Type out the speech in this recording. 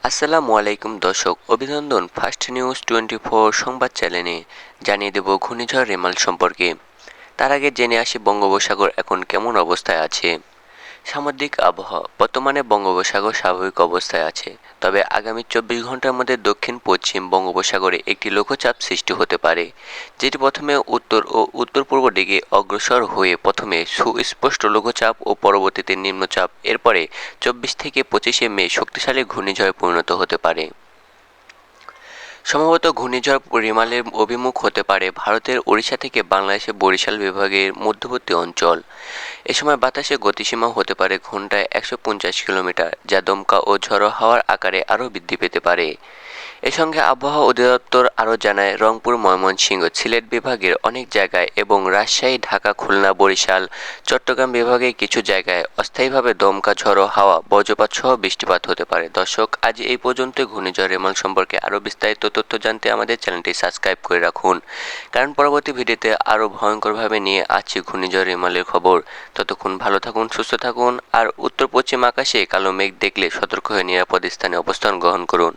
আসসালামু আলাইকুম দর্শক, অভিনন্দন ফার্স্ট নিউজ 24 সংবাদ চ্যানেলে। জানিয়ে দেব ঘূর্ণিঝড় রেমাল সম্পর্কে। তার আগে জেনে আসি বঙ্গোপসাগর এখন কেমন অবস্থায় আছে। সামুদ্রিক আবহাওয়া বর্তমানে বঙ্গোপসাগর স্বাভাবিক অবস্থায় আছে, তবে আগামী 24 ঘন্টার মধ্যে দক্ষিণ পশ্চিম বঙ্গোপসাগরে একটি লঘুচাপ সৃষ্টি হতে পারে, যেটি প্রথমে উত্তর ও উত্তর পূর্ব দিকে অগ্রসর হয়ে প্রথমে সুস্পষ্ট লঘুচাপ ও পরবর্তীতে নিম্নচাপ, এরপরে 24 থেকে 25 মে শক্তিশালী ঘূর্ণিঝড়ে পরিণত হতে পারে। সম্ভবত ঘূর্ণিঝড় রিমালের অভিমুখ হতে পারে ভারতের ওড়িশা থেকে বাংলাদেশের বরিশাল বিভাগের মধ্যবর্তী অঞ্চল। এ সময় বাতাসের গতিসীমা হতে পারে ঘন্টায় 150 কিলোমিটার, যা দমকা ও ঝড়ো হাওয়ার আকারে আরও বৃদ্ধি পেতে পারে। এ সঙ্গে আবহাওয়া অধিদপ্তর আরও জানায়, রংপুর, ময়মনসিংহ, সিলেট বিভাগের অনেক জায়গায় এবং রাজশাহী, ঢাকা, খুলনা, বরিশাল, চট্টগ্রাম বিভাগের কিছু জায়গায় অস্থায়ীভাবে দমকা, ঝড়ো হাওয়া, বজ্রপাত সহ বৃষ্টিপাত হতে পারে। দর্শক, আজ এই পর্যন্তই। ঘূর্ণিঝড় রেমাল সম্পর্কে আরও বিস্তারিত তথ্য জানতে আমাদের চ্যানেলটি সাবস্ক্রাইব করে রাখুন, কারণ পরবর্তী ভিডিওতে আরও ভয়ঙ্করভাবে নিয়ে আসছি ঘূর্ণিঝড় রেমালের খবর। ততক্ষণ ভালো থাকুন, সুস্থ থাকুন, আর উত্তর পশ্চিম আকাশে কালো মেঘ দেখলে সতর্ক হয়ে নিরাপদ স্থানে অবস্থান গ্রহণ করুন।